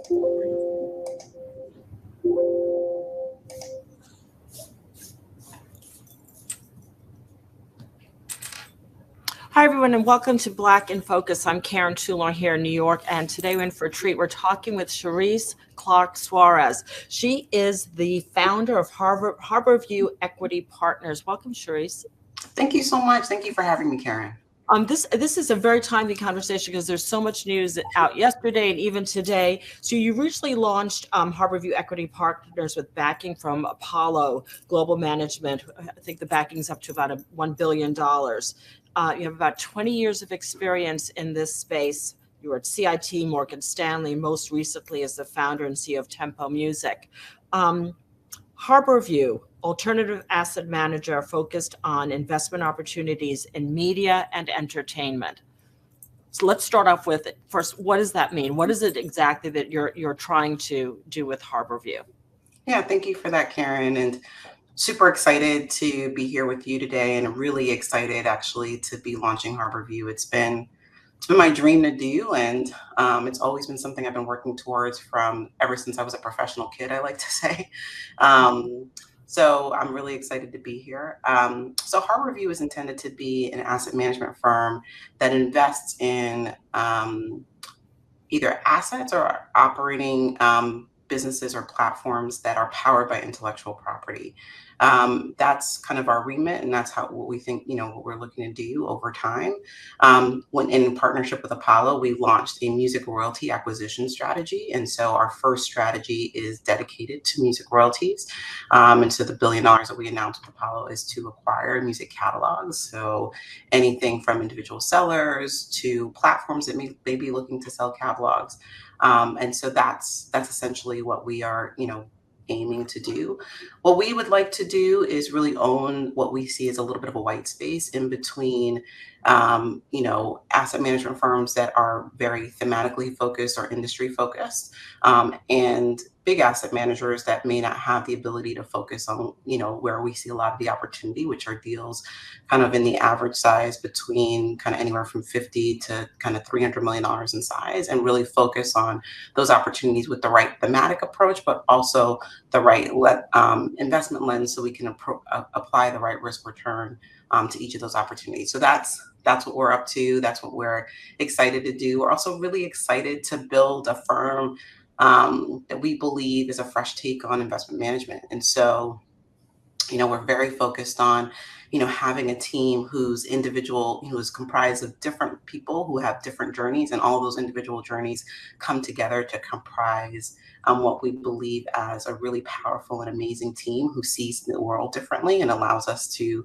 Hi, everyone, and welcome to Black in Focus. I'm Karen Toulon here in New York, and today we're in for a treat. We're talking with Cherise Clark Suarez. She is the founder of Harborview Equity Partners. Welcome, Cherise. Thank you so much. Thank you for having me, Karen. This is a very timely conversation because there's so much news out yesterday and even today. So you recently launched Harborview Equity Partners with backing from Apollo Global Management. I think the backing is up to about $1 billion. You have about 20 years of experience in this space. You were at CIT, Morgan Stanley, most recently as the founder and CEO of Tempo Music. Harborview, alternative asset manager focused on investment opportunities in media and entertainment. So let's start off with it. First, what does that mean? What is it exactly that you're trying to do with Harborview? Yeah, thank you for that, Karen. And super excited to be here with you today, and really excited actually to be launching Harborview. It's been my dream to do, and it's always been something I've been working towards from ever since I was a professional kid, I like to say. So I'm really excited to be here. So Harborview is intended to be an asset management firm that invests in either assets or operating businesses or platforms that are powered by intellectual property. That's kind of our remit, and that's what we think, what we're looking to do over time. When in partnership with Apollo, we launched a music royalty acquisition strategy. And so our first strategy is dedicated to music royalties. And so the $1 billion that we announced with Apollo is to acquire music catalogs. So anything from individual sellers to platforms that may be looking to sell catalogs. And so that's essentially what we are, aiming to do. What we would like to do is really own what we see as a little bit of a white space in between, asset management firms that are very thematically focused or industry focused, and big asset managers that may not have the ability to focus on, where we see a lot of the opportunity, which are deals kind of in the average size between kind of anywhere from 50 to kind of $300 million in size, and really focus on those opportunities with the right thematic approach, but also the right investment lens, so we can apply the right risk return to each of those opportunities. So that's what we're up to. That's what we're excited to do. We're also really excited to build a firm that we believe is a fresh take on investment management. And so, we're very focused on, having a team who is comprised of different people who have different journeys, and all those individual journeys come together to comprise what we believe as a really powerful and amazing team who sees the world differently and allows us to,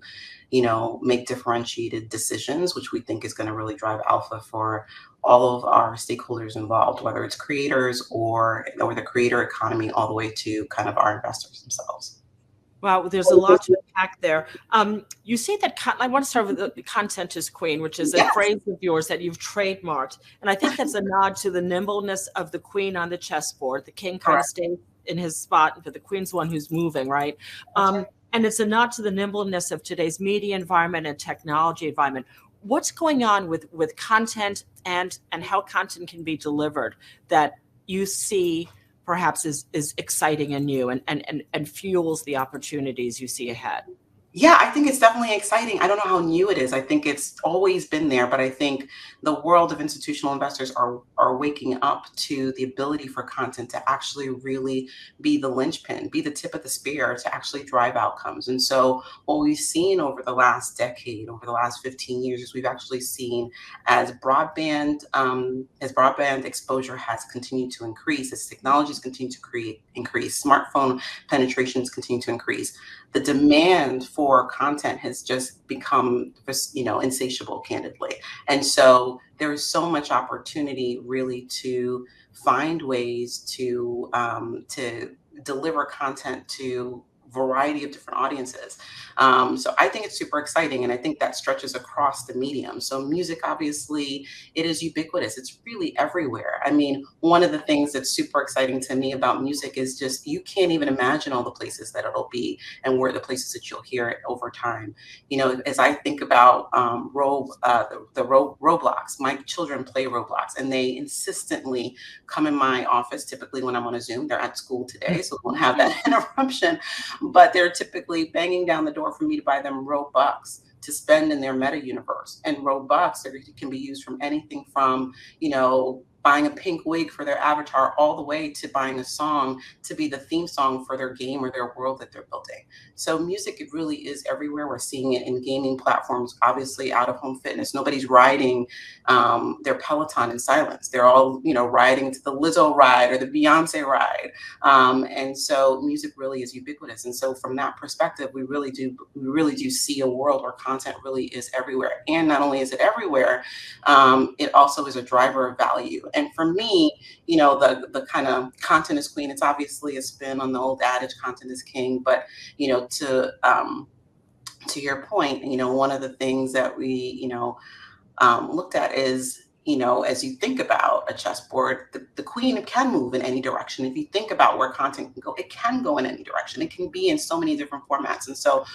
make differentiated decisions, which we think is going to really drive alpha for all of our stakeholders involved, whether it's creators or the creator economy, all the way to kind of our investors themselves. Wow, there's a lot to unpack there. You say that I want to start with the content is queen, which is a phrase of yours that you've trademarked. And I think that's a nod to the nimbleness of the queen on the chessboard. The king kind of stays in his spot, but the queen's the one who's moving, right? And it's a nod to the nimbleness of today's media environment and technology environment. What's going on with content and how content can be delivered that you see perhaps is exciting and new and fuels the opportunities you see ahead? Yeah, I think it's definitely exciting. I don't know how new it is. I think it's always been there, but I think the world of institutional investors are waking up to the ability for content to actually really be the linchpin, be the tip of the spear to actually drive outcomes. And so what we've seen over the last decade, over the last 15 years, is we've actually seen as broadband exposure has continued to increase, as technologies continue to increase, smartphone penetrations continue to increase, the demand for content has just become, insatiable, candidly. And so there is so much opportunity really to find ways to deliver content to variety of different audiences. So I think it's super exciting, and I think that stretches across the medium. So music, obviously, it is ubiquitous. It's really everywhere. I mean, one of the things that's super exciting to me about music is just you can't even imagine all the places that it'll be and where the places that you'll hear it over time. You know, as I think about Roblox, my children play Roblox, and they insistently come in my office. Typically, when I'm on a Zoom, they're at school today, so we won't have that interruption. But they're typically banging down the door for me to buy them Robux to spend in their meta universe. And Robux can be used from anything from, you know, buying a pink wig for their avatar all the way to buying a song to be the theme song for their game or their world that they're building. So music, it really is everywhere. We're seeing it in gaming platforms, obviously out of home fitness. Nobody's riding their Peloton in silence. They're all, you know, riding to the Lizzo ride or the Beyonce ride. And so music really is ubiquitous. And so from that perspective, we really do see a world where content really is everywhere. And not only is it everywhere, it also is a driver of value. And for me, you know, the kind of content is queen. It's obviously a spin on the old adage, content is king. But, you know, to your point, you know, one of the things that we, you know, looked at is, you know, as you think about a chessboard, the queen can move in any direction. If you think about where content can go, it can go in any direction. It can be in so many different formats. And so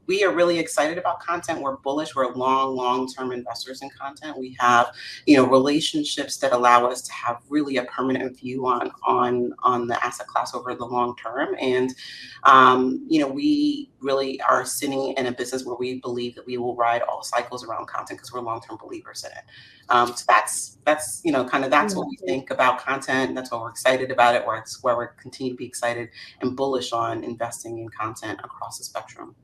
we are really excited about content. We're bullish. We're long-term investors in content. We have, you know, relationships that allow us to have really a permanent view on the asset class over the long term. And, you know, we really are sitting in a business where we believe that we will ride all cycles around content because we're long-term believers in it. So that's, you know, kind of that's what we think about content. That's why we're excited about it, it's where we're continue to be excited and bullish on investing in content across the spectrum.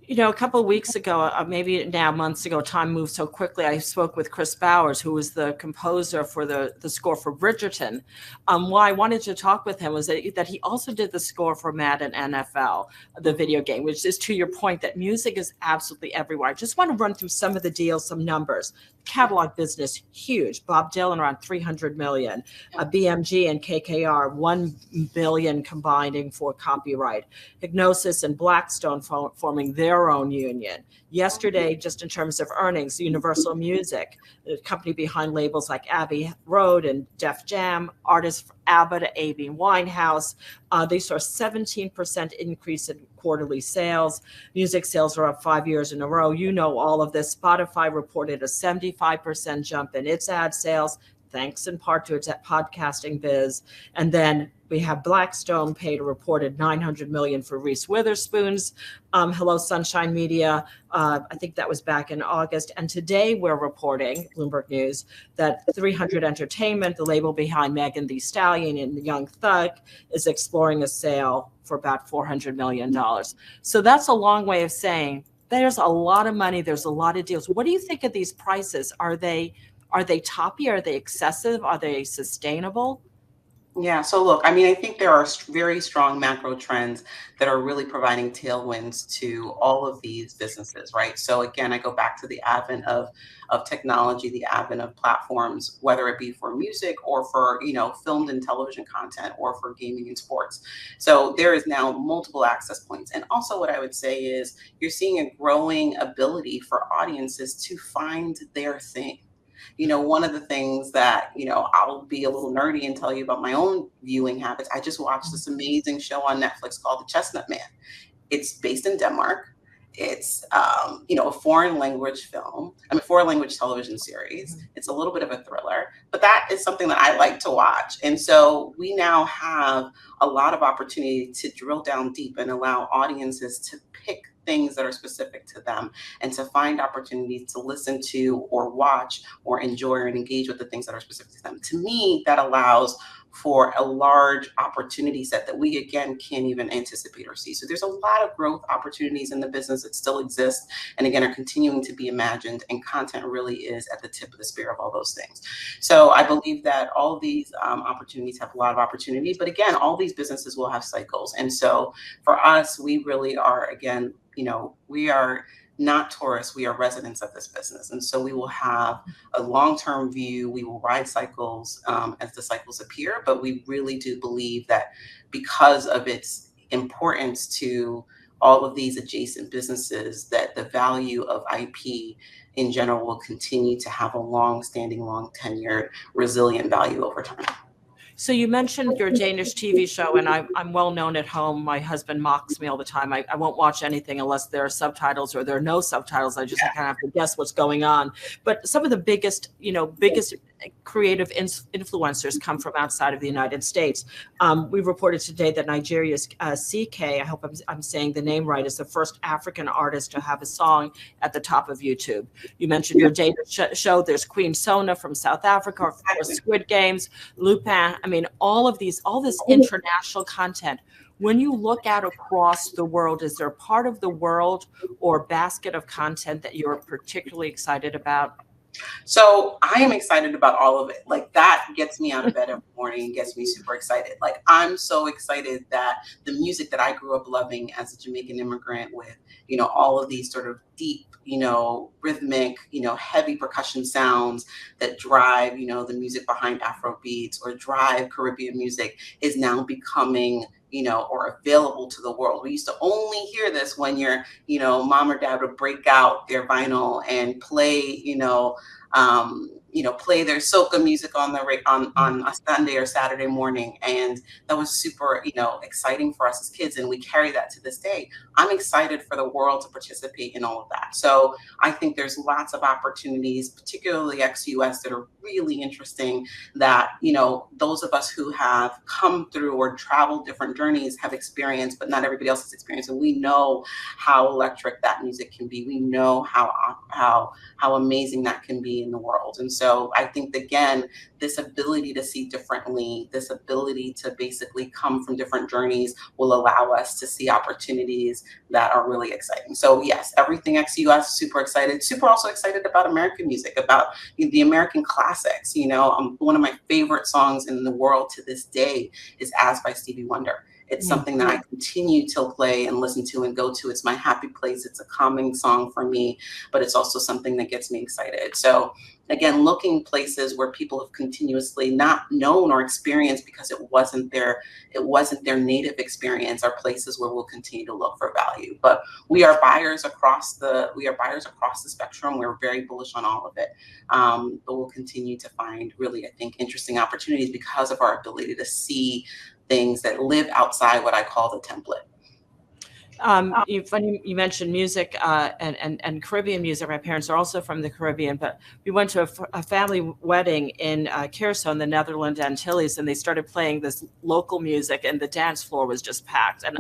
You know, a couple of weeks ago, maybe now months ago, time moves so quickly. I spoke with Chris Bowers, who was the composer for the score for Bridgerton. Why I wanted to talk with him was that he also did the score for Madden NFL, the video game, which is to your point that music is absolutely everywhere. I just want to run through some of the deals, some numbers. Catalog business, huge. Bob Dylan around 300 million. BMG and KKR, 1 billion combining for copyright. Hipgnosis and Blackstone forming their own union. Yesterday, just in terms of earnings, Universal Music, the company behind labels like Abbey Road and Def Jam, artists ABBA to Amy Winehouse, they saw a 17% increase in quarterly sales. Music sales are up 5 years in a row. You know all of this. Spotify reported a 75% jump in its ad sales, thanks in part to its podcasting biz. And then we have Blackstone paid a reported $900 million for Reese Witherspoon's Hello Sunshine Media. I think that was back in August. And today we're reporting, Bloomberg News, that 300 Entertainment, the label behind Megan Thee Stallion and Young Thug, is exploring a sale for about $400 million. So that's a long way of saying there's a lot of money. There's a lot of deals. What do you think of these prices? Are they toppy? Are they excessive? Are they sustainable? Yeah, so look, I mean, I think there are very strong macro trends that are really providing tailwinds to all of these businesses, right? So again, I go back to the advent of technology, the advent of platforms, whether it be for music or for, you know, filmed and television content or for gaming and sports. So there is now multiple access points. And also what I would say is you're seeing a growing ability for audiences to find their thing. You know, one of the things that, you know, I'll be a little nerdy and tell you about my own viewing habits. I just watched this amazing show on Netflix called The Chestnut Man. It's based in Denmark. It's, you know, a foreign language television series. It's a little bit of a thriller, but that is something that I like to watch. And so we now have a lot of opportunity to drill down deep and allow audiences to pick things that are specific to them and to find opportunities to listen to or watch or enjoy or engage with the things that are specific to them. To me, that allows for a large opportunity set that we, again, can't even anticipate or see. So there's a lot of growth opportunities in the business that still exist and, again, are continuing to be imagined, and content really is at the tip of the spear of all those things. So I believe that all of these opportunities have a lot of opportunity, but again, all these businesses will have cycles. And so for us, we really are, again, you know, we are not tourists, we are residents of this business. And so we will have a long-term view. We will ride cycles as the cycles appear, but we really do believe that because of its importance to all of these adjacent businesses, that the value of IP in general will continue to have a long-standing, long tenured, resilient value over time. So you mentioned your Danish TV show, and I'm well known at home. My husband mocks me all the time. I won't watch anything unless there are subtitles or there are no subtitles. I kind of have to guess what's going on. But some of the biggest creative influencers come from outside of the United States. We reported today that Nigeria's CK, I hope I'm saying the name right, is the first African artist to have a song at the top of YouTube. You mentioned your Danish show. There's Queen Sona from South Africa, of course, Squid Games, Lupin. I mean, all this international content. When you look out across the world, is there a part of the world or basket of content that you're particularly excited about? So I am excited about all of it. Like, that gets me out of bed every morning and gets me super excited. Like, I'm so excited that the music that I grew up loving as a Jamaican immigrant, with, all of these sort of deep, rhythmic, heavy percussion sounds that drive, the music behind Afro beats or drive Caribbean music, is now becoming, or available to the world. We used to only hear this when your, mom or dad would break out their vinyl and play, play their soca music on a Sunday or Saturday morning. And that was super, exciting for us as kids. And we carry that to this day. I'm excited for the world to participate in all of that. So I think there's lots of opportunities, particularly ex-US, that are really interesting, that, those of us who have come through or traveled different journeys have experienced, but not everybody else has experienced. And we know how electric that music can be. We know how amazing that can be in the world. And so I think, again, this ability to see differently, this ability to basically come from different journeys, will allow us to see opportunities that are really exciting. So yes, everything ex-US, super excited, super also excited about American music, about the American classics. One of my favorite songs in the world to this day is As by Stevie Wonder. It's something that I continue to play and listen to and go to. It's my happy place. It's a calming song for me, but it's also something that gets me excited. So again, looking places where people have continuously not known or experienced because it wasn't their native experience, are places where we'll continue to look for value. But we are buyers across the spectrum. We're very bullish on all of it. But we'll continue to find really, I think, interesting opportunities because of our ability to see things that live outside what I call the template. You mentioned music and Caribbean music. My parents are also from the Caribbean, but we went to a family wedding in Curacao in the Netherlands Antilles, and they started playing this local music, and the dance floor was just packed. And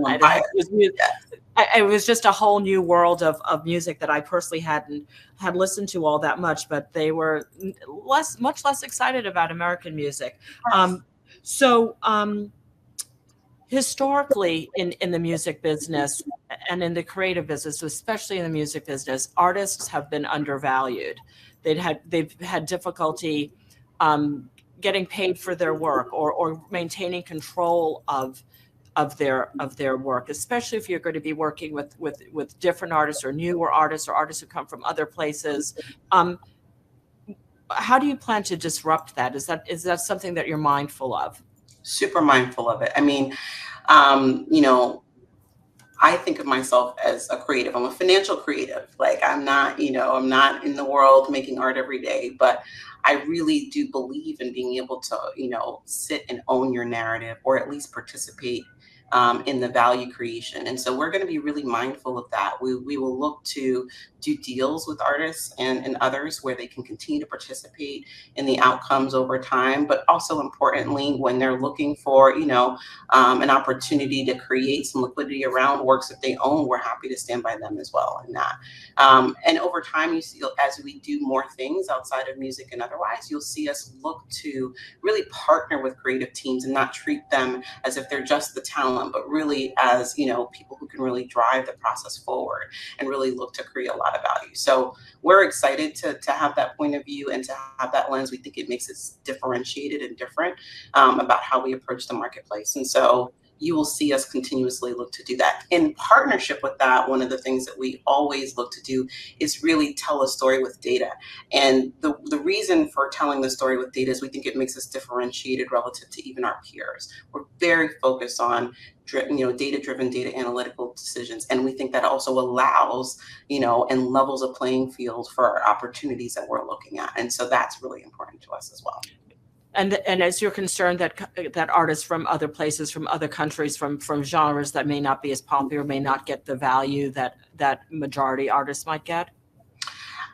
it was just a whole new world of music that I personally had listened to all that much, but they were much less excited about American music. Historically in the music business and in the creative business, especially in the music business, artists have been undervalued. They've had difficulty getting paid for their work or maintaining control of their work, especially if you're going to be working with different artists or newer artists or artists who come from other places. How do you plan to disrupt that? Is that something that you're mindful of? Super mindful of it. I mean, I think of myself as a creative. I'm a financial creative. Like, I'm not in the world making art every day, but I really do believe in being able to, sit and own your narrative, or at least participate in the value creation. And so we're going to be really mindful of that. We will look to do deals with artists and others where they can continue to participate in the outcomes over time, but also importantly, when they're looking for, an opportunity to create some liquidity around works that they own, we're happy to stand by them as well in that. And over time, you see, as we do more things outside of music and otherwise, you'll see us look to really partner with creative teams and not treat them as if they're just the talent, but really as, people who can really drive the process forward and really look to create a lot of value. So we're excited to have that point of view and to have that lens. We think it makes us differentiated and different about how we approach the marketplace. And so you will see us continuously look to do that. In partnership with that, one of the things that we always look to do is really tell a story with data. And the reason for telling the story with data is we think it makes us differentiated relative to even our peers. We're very focused on data-driven, data analytical decisions. And we think that also allows, and levels a playing field for our opportunities that we're looking at. And so that's really important to us as well. And as you're concerned that artists from other places, from other countries, from genres that may not be as popular, may not get the value that majority artists might get?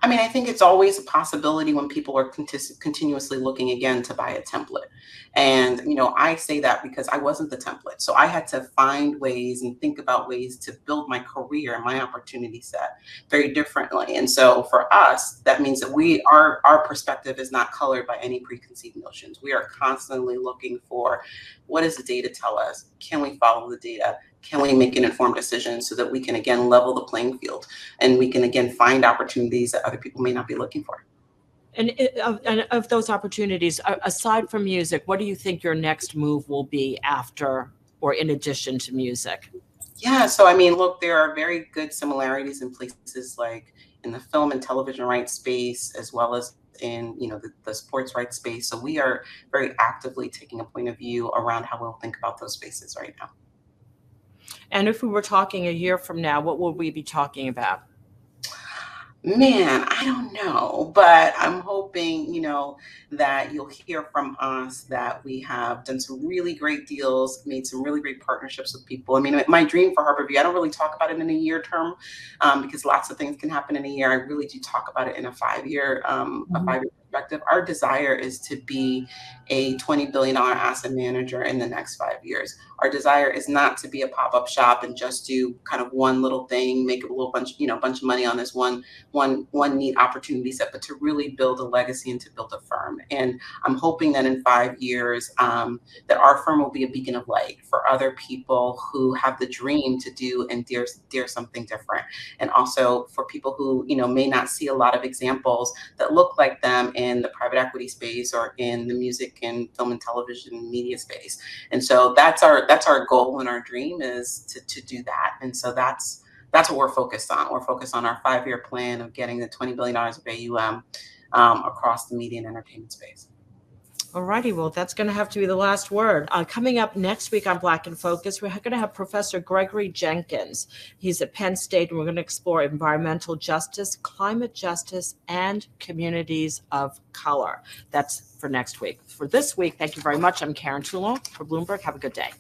I mean, I think it's always a possibility when people are continuously looking again to buy a template. And, I say that because I wasn't the template. So I had to find ways and think about ways to build my career and my opportunity set very differently. And so for us, that means that our perspective is not colored by any preconceived notions. We are constantly looking for, what does the data tell us? Can we follow the data? Can we make an informed decision so that we can, again, level the playing field and we can, again, find opportunities that other people may not be looking for? And of those opportunities, aside from music, what do you think your next move will be after or in addition to music? Yeah, so I mean, look, there are very good similarities in places like in the film and television rights space, as well as in the sports rights space. So we are very actively taking a point of view around how we'll think about those spaces right now. And if we were talking a year from now, what will we be talking about? Man, I don't know, but I'm hoping, that you'll hear from us that we have done some really great deals, made some really great partnerships with people. I mean, my dream for Harborview, I don't really talk about it in a year term because lots of things can happen in a year. I really do talk about it in a 5-year, perspective. Our desire is to be a $20 billion asset manager in the next 5 years. Our desire is not to be a pop-up shop and just do kind of one little thing, make a little bunch of money on this one neat opportunity set, but to really build a legacy and to build a firm. And I'm hoping that in 5 years, that our firm will be a beacon of light for other people who have the dream to do and dare something different. And also for people who, may not see a lot of examples that look like them in the private equity space or in the music and film and television and media space. And so that's our goal and our dream is to do that. And so that's what we're focused on. We're focused on our 5-year plan of getting the $20 billion of AUM across the media and entertainment space. All righty. Well, that's going to have to be the last word. Coming up next week on Black in Focus, we're going to have Professor Gregory Jenkins. He's at Penn State, and we're going to explore environmental justice, climate justice, and communities of color. That's for next week. For this week, thank you very much. I'm Karen Toulon for Bloomberg. Have a good day.